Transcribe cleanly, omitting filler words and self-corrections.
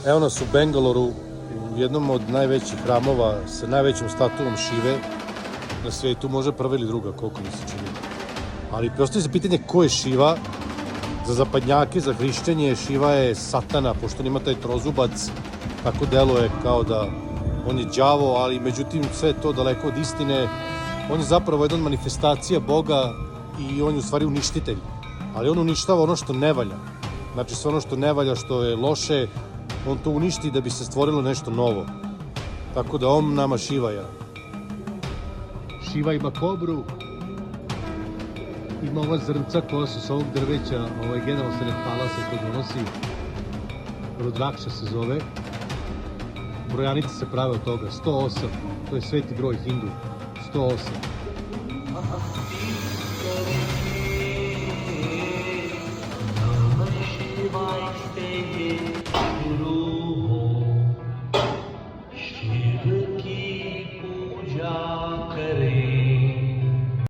Evo nas u Bengaloru, u jednom od najvećih hramova sa najvećom statuom Šive na svijetu, može prva ili druga, koliko mi se čini. Ali postoji se pitanje ko je Šiva. Za zapadnjake, za hrišćanje, Šiva je satana, pošto ima taj trozubac, tako deluje kao da on je đavo, ali međutim sve je to daleko od istine. On je zapravo jedna manifestacija Boga i on je u stvari uništitelj. Ali on uništava ono što ne valja. Znači sve ono što ne valja, što je loše, on to uništi da bi se stvorilo nešto novo. Tako da Om Nama Šivaja. Šiva ima kobru, ima ova zrnca koja su s ovog drveća, generalno se Nepala se to donosi, Rudrakša se zove. Brojanice se prave od toga, 108, to je sveti broj Hindu, 108. शिव की पूजा करे